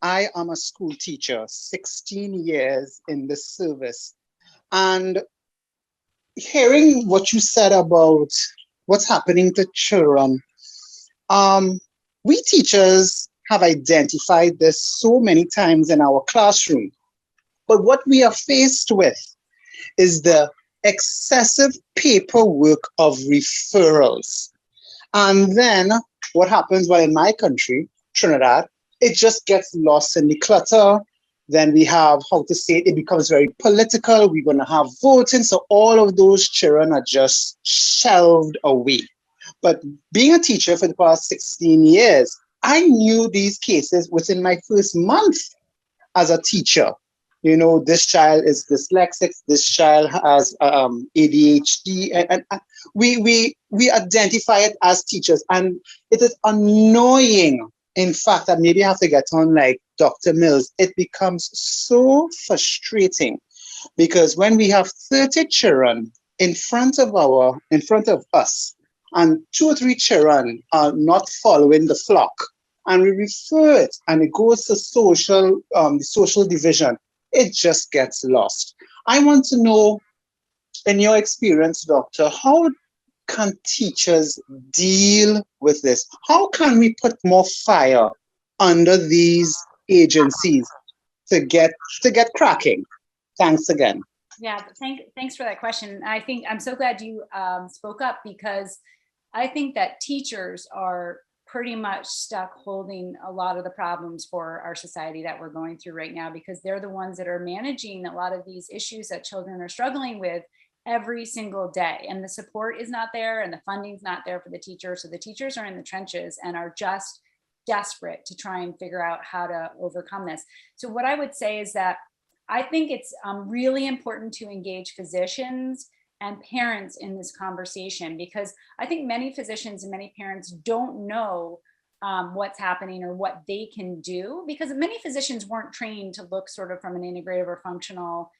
I am a school teacher, 16 years in this service. And hearing what you said about what's happening to children, we teachers have identified this so many times in our classroom. But what we are faced with is the excessive paperwork of referrals. And then what happens? Well, in my country, Trinidad, it just gets lost in the clutter. Then we have, how to say it, it becomes very political. We're going to have voting. So all of those children are just shelved away. But being a teacher for the past 16 years, I knew these cases within my first month as a teacher. You know, this child is dyslexic, this child has ADHD, and we identify it as teachers. And it is annoying, in fact, that maybe I have to get on like Dr. Mills. It becomes so frustrating because when we have 30 children in front of us, and 2 or 3 children are not following the flock, and we refer it, and it goes to the social division, it just gets lost. I want to know, in your experience, doctor, how can teachers deal with this? How can we put more fire under these agencies to get cracking? Thanks again. Yeah, thanks for that question. I think I'm so glad you spoke up, because I think that teachers are pretty much stuck holding a lot of the problems for our society that we're going through right now, because they're the ones that are managing a lot of these issues that children are struggling with every single day. And the support is not there and the funding's not there for the teachers. So the teachers are in the trenches and are just desperate to try and figure out how to overcome this. So what I would say is that I think it's really important to engage physicians and parents in this conversation, because I think many physicians and many parents don't know what's happening or what they can do, because many physicians weren't trained to look sort of from an integrative or functional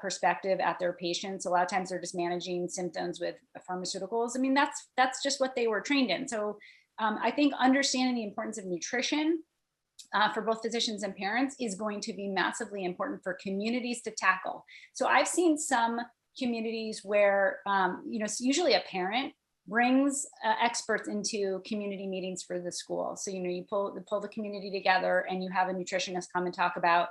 perspective at their patients. A lot of times they're just managing symptoms with pharmaceuticals. I mean, that's just what they were trained in. So I think understanding the importance of nutrition for both physicians and parents is going to be massively important for communities to tackle. So I've seen some communities where, usually a parent brings experts into community meetings for the school. So, you pull the community together and you have a nutritionist come and talk about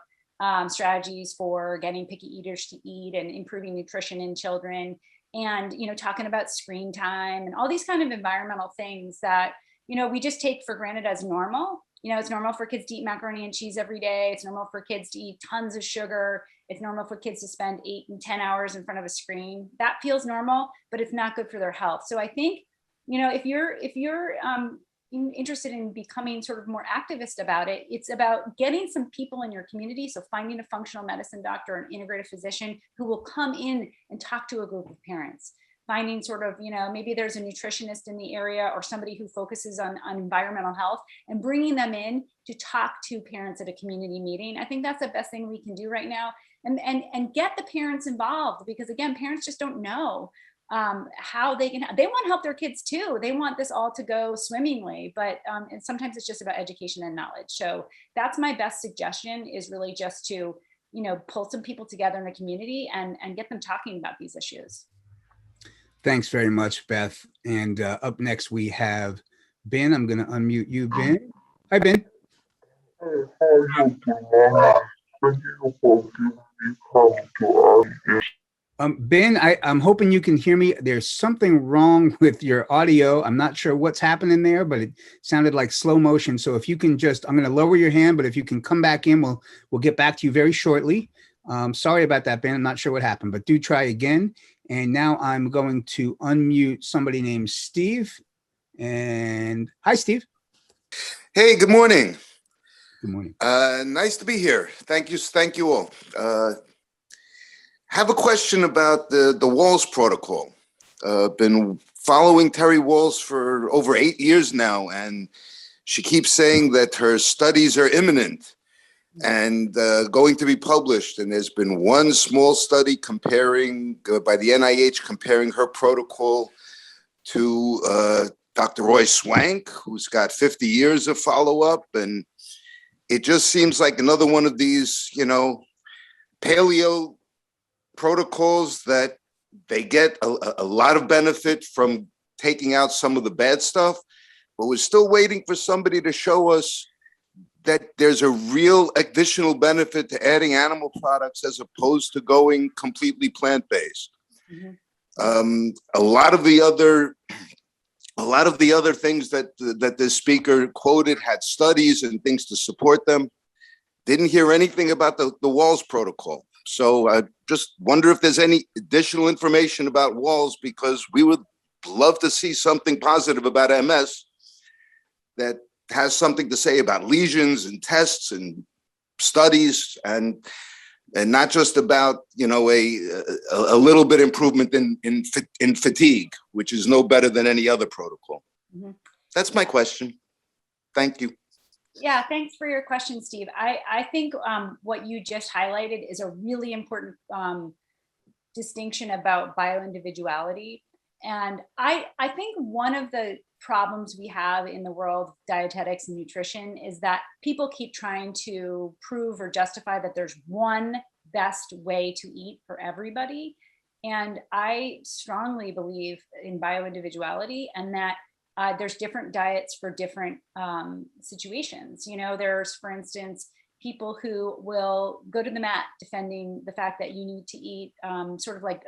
strategies for getting picky eaters to eat and improving nutrition in children, and, talking about screen time and all these kind of environmental things that, we just take for granted as normal. It's normal for kids to eat macaroni and cheese every day. It's normal for kids to eat tons of sugar. It's normal for kids to spend 8 and 10 hours in front of a screen. That feels normal, but it's not good for their health. So I think, if you're interested in becoming sort of more activist about it, it's about getting some people in your community. So finding a functional medicine doctor, an integrative physician who will come in and talk to a group of parents. Finding sort of, maybe there's a nutritionist in the area or somebody who focuses on environmental health, and bringing them in to talk to parents at a community meeting. I think that's the best thing we can do right now. And get the parents involved, because again, parents just don't know how they want to help their kids too. They want this all to go swimmingly, but and sometimes it's just about education and knowledge. So that's my best suggestion, is really just to, pull some people together in the community and get them talking about these issues. Thanks very much, Beth. And up next we have Ben. I'm going to unmute you, Ben. Hi, Ben. Ben, I'm hoping you can hear me. There's something wrong with your audio. I'm not sure what's happening there, but it sounded like slow motion. So if you can I'm going to lower your hand, but if you can come back in, we'll get back to you very shortly. Sorry about that, Ben. I'm not sure what happened, but do try again. And now I'm going to unmute somebody named Steve. And hi, Steve. Hey, good morning. Good morning. Nice to be here. Thank you all. Have a question about the Walls protocol. Been following Terry Walls for over 8 years now, and she keeps saying that her studies are imminent and going to be published. And there's been one small study comparing by the NIH, comparing her protocol to Dr. Roy Swank, who's got 50 years of follow-up. And it just seems like another one of these, paleo protocols that they get a lot of benefit from taking out some of the bad stuff, but we're still waiting for somebody to show us that there's a real additional benefit to adding animal products as opposed to going completely plant-based. A lot of the other things that this speaker quoted had studies and things to support them. Didn't hear anything about the WALS protocol. So I just wonder if there's any additional information about WALS, because we would love to see something positive about MS that has something to say about lesions and tests and studies, and not just about, a little bit improvement in fatigue, which is no better than any other protocol. That's my question. Thank you. Yeah, thanks for your question, Steve. I think what you just highlighted is a really important distinction about bioindividuality. And I think one of the problems we have in the world of dietetics and nutrition is that people keep trying to prove or justify that there's one best way to eat for everybody. And I strongly believe in bioindividuality, and that there's different diets for different situations. There's, for instance, people who will go to the mat defending the fact that you need to eat sort of like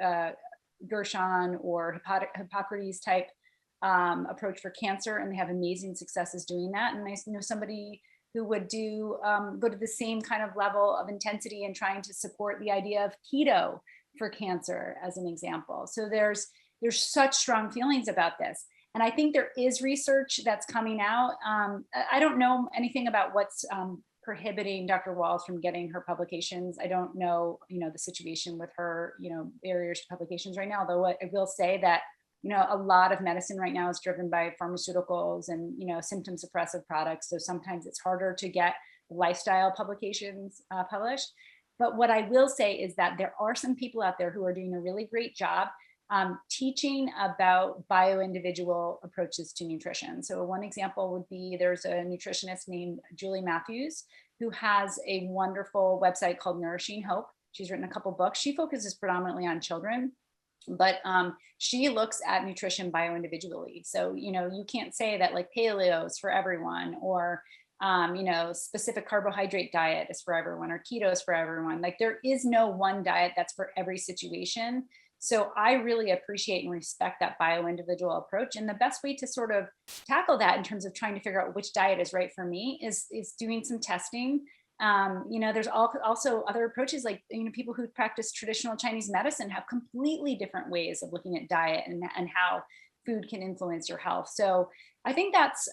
Gershon or Hippocrates type approach for cancer, and they have amazing successes doing that. And I know somebody who would go to the same kind of level of intensity and trying to support the idea of keto for cancer, as an example. So there's such strong feelings about this. And I think there is research that's coming out. I don't know anything about what's prohibiting Dr. Walls from getting her publications. I don't know, the situation with her, barriers to publications right now, though I will say that, a lot of medicine right now is driven by pharmaceuticals and, symptom suppressive products. So sometimes it's harder to get lifestyle publications published. But what I will say is that there are some people out there who are doing a really great job teaching about bioindividual approaches to nutrition. So one example would be, there's a nutritionist named Julie Matthews who has a wonderful website called Nourishing Hope. She's written a couple books. She focuses predominantly on children, but she looks at nutrition bioindividually. So, you can't say that like paleo is for everyone, or specific carbohydrate diet is for everyone, or keto is for everyone. Like, there is no one diet that's for every situation. So I really appreciate and respect that bioindividual approach. And the best way to sort of tackle that in terms of trying to figure out which diet is right for me is doing some testing. There's also other approaches, like, people who practice traditional Chinese medicine have completely different ways of looking at diet and how food can influence your health. So I think that's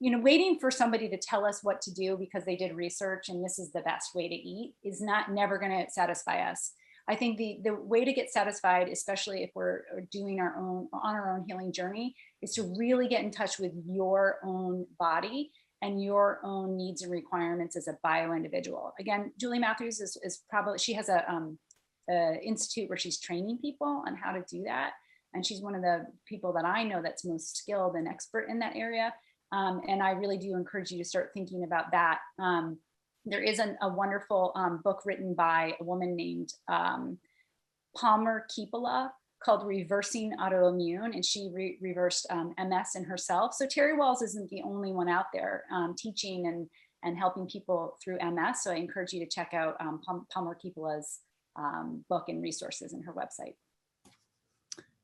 waiting for somebody to tell us what to do because they did research and this is the best way to eat is never going to satisfy us. I think the way to get satisfied, especially if we're doing on our own healing journey, is to really get in touch with your own body and your own needs and requirements as a bio-individual. Again, Julie Matthews is probably, she has a institute where she's training people on how to do that. And she's one of the people that I know that's most skilled and expert in that area. And I really do encourage you to start thinking about that. There is a wonderful book written by a woman named Palmer Keepola called Reversing Autoimmune, and she reversed MS in herself. So Terry Walls isn't the only one out there teaching and helping people through MS. So I encourage you to check out Palmer Keepola's book and resources in her website.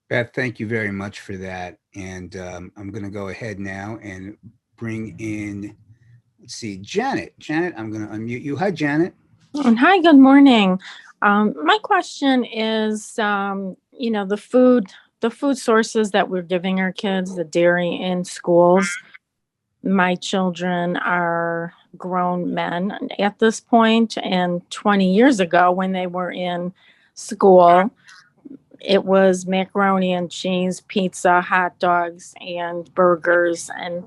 Beth, thank you very much for that. And I'm going to go ahead now and bring in, let's see, Janet. Janet, I'm going to unmute you. Hi, Janet. Hi, good morning. My question is, the food sources that we're giving our kids, the dairy in schools. My children are grown men at this point, and 20 years ago when they were in school, it was macaroni and cheese, pizza, hot dogs, and burgers, and,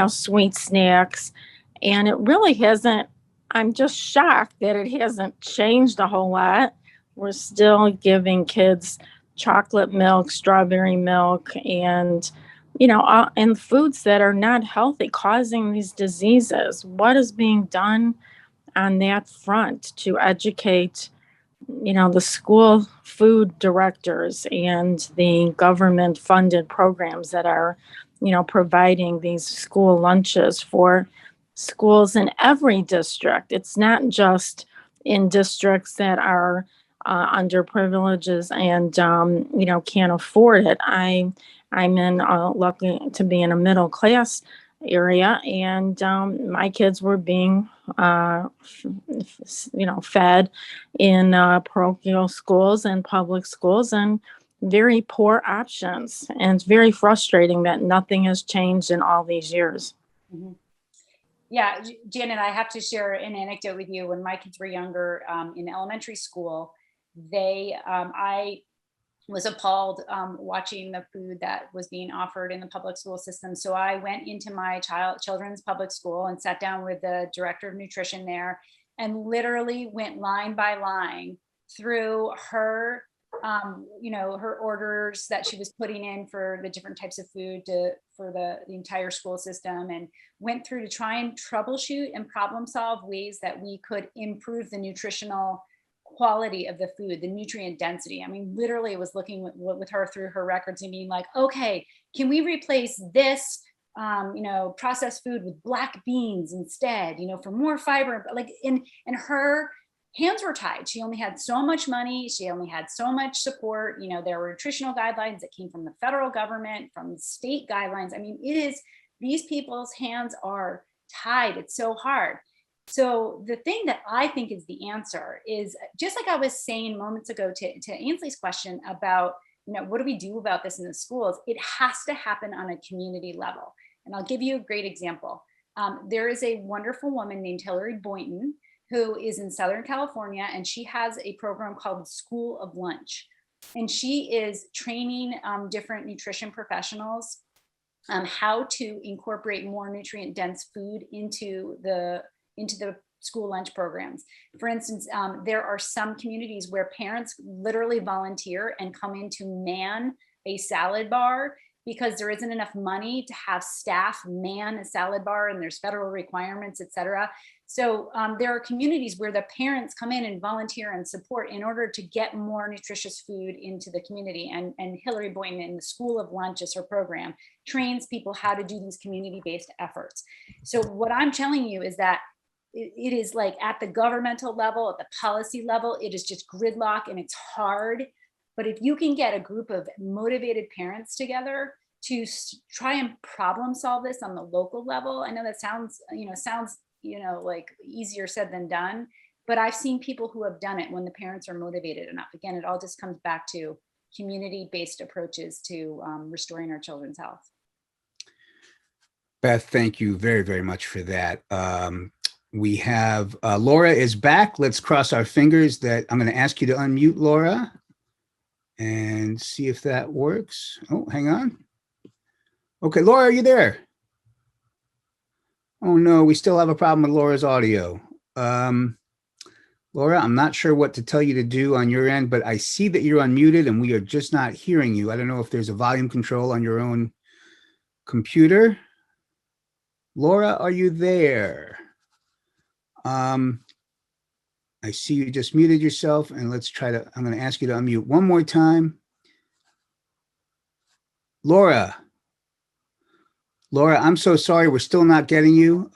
sweet snacks. And it really hasn't, I'm just shocked that it hasn't changed a whole lot. We're still giving kids chocolate milk, strawberry milk, and and foods that are not healthy, causing these diseases. What is being done on that front to educate, the school food directors and the government funded programs that are, providing these school lunches for schools in every district? It's not just in districts that are underprivileged and, can't afford it. I'm in lucky to be in a middle class area, and my kids were being fed in parochial schools and public schools, and very poor options. And it's very frustrating that nothing has changed in all these years. Mm-hmm. Yeah, Janet, I have to share an anecdote with you. When my kids were younger, in elementary school, I was appalled watching the food that was being offered in the public school system. So I went into my children's public school and sat down with the director of nutrition there, and literally went line by line through her, her orders that she was putting in for the different types of food for the entire school system, and went through to try and troubleshoot and problem solve ways that we could improve the nutritional quality of the food, the nutrient density. I mean, literally it was looking with her through her records and being like, okay, can we replace this, processed food with black beans instead, for more fiber? Like and her hands were tied. She only had so much money. She only had so much support. There were nutritional guidelines that came from the federal government, from state guidelines. I mean, these people's hands are tied. It's so hard. So the thing that I think is the answer is, just like I was saying moments ago to Ainsley's question about, what do we do about this in the schools? It has to happen on a community level. And I'll give you a great example. There is a wonderful woman named Hillary Boynton who is in Southern California, and she has a program called School of Lunch. And she is training different nutrition professionals how to incorporate more nutrient dense food into the school lunch programs. For instance, there are some communities where parents literally volunteer and come in to man a salad bar because there isn't enough money to have staff man a salad bar, and there's federal requirements, et cetera. So there are communities where the parents come in and volunteer and support in order to get more nutritious food into the community. And Hillary Boynton in the School of Lunch, is her program, trains people how to do these community-based efforts. So what I'm telling you is that it is like at the governmental level, at the policy level, it is just gridlock and it's hard. But if you can get a group of motivated parents together to try and problem solve this on the local level, I know that sounds like easier said than done, but I've seen people who have done it when the parents are motivated enough. Again, it all just comes back to community-based approaches to restoring our children's health. Beth, thank you very, very much for that. We have Laura is back. Let's cross our fingers that I'm going to ask you to unmute Laura and see if that works. Oh, hang on. Okay, Laura, are you there? Oh no, we still have a problem with Laura's audio. Laura, I'm not sure what to tell you to do on your end, but I see that you're unmuted and we are just not hearing you. I don't know if there's a volume control on your own computer. Laura, are you there? I see you just muted yourself, and let's try to, I'm going to ask you to unmute one more time. Laura, I'm so sorry. We're still not getting you.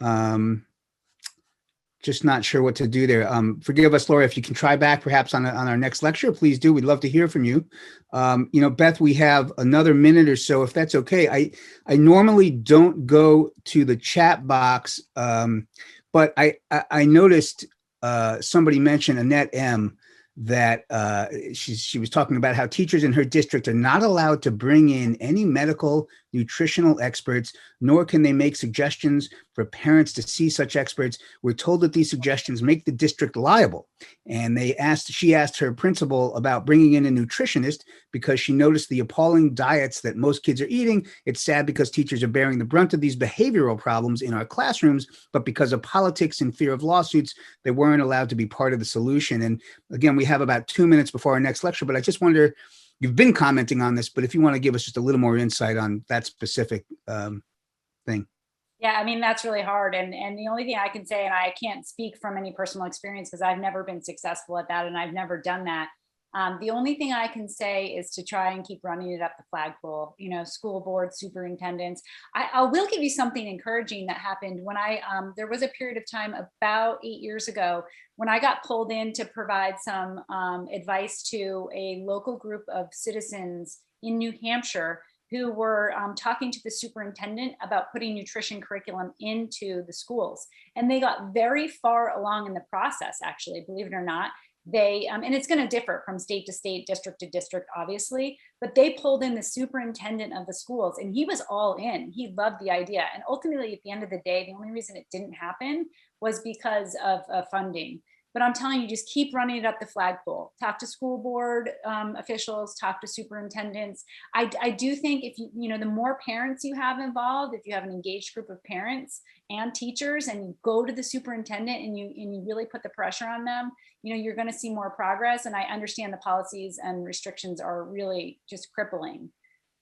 Just not sure what to do there. Forgive us, Laura, if you can try back perhaps on our next lecture, please do. We'd love to hear from you. Beth, we have another minute or so, if that's okay. I normally don't go to the chat box, but I noticed somebody mentioned Annette M. that she was talking about how teachers in her district are not allowed to bring in any medical nutritional experts, nor can they make suggestions for parents to see such experts. We're told that these suggestions make the district liable. And she asked her principal about bringing in a nutritionist because she noticed the appalling diets that most kids are eating. It's sad because teachers are bearing the brunt of these behavioral problems in our classrooms, but because of politics and fear of lawsuits, they weren't allowed to be part of the solution. And again, we have about 2 minutes before our next lecture, but I just wonder, you've been commenting on this, but if you want to give us just a little more insight on that specific thing. Yeah, I mean, that's really hard. And the only thing I can say, and I can't speak from any personal experience because I've never been successful at that and I've never done that. The only thing I can say is to try and keep running it up the flagpole, you know, school board, superintendents. I will give you something encouraging that happened when there was a period of time about 8 years ago when I got pulled in to provide some advice to a local group of citizens in New Hampshire who were talking to the superintendent about putting nutrition curriculum into the schools. And they got very far along in the process, actually, believe it or not. They, and it's going to differ from state to state, district to district, obviously, but they pulled in the superintendent of the schools and he was all in. He loved the idea. And ultimately, at the end of the day, the only reason it didn't happen was because of funding. But I'm telling you, just keep running it up the flagpole. Talk to school board officials, talk to superintendents. I do think if the more parents you have involved, if you have an engaged group of parents and teachers and you go to the superintendent and you really put the pressure on them, you're going to see more progress. And I understand the policies and restrictions are really just crippling.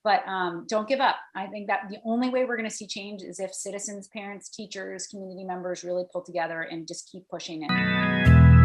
But don't give up. I think that the only way we're going to see change is if citizens, parents, teachers, community members really pull together and just keep pushing it.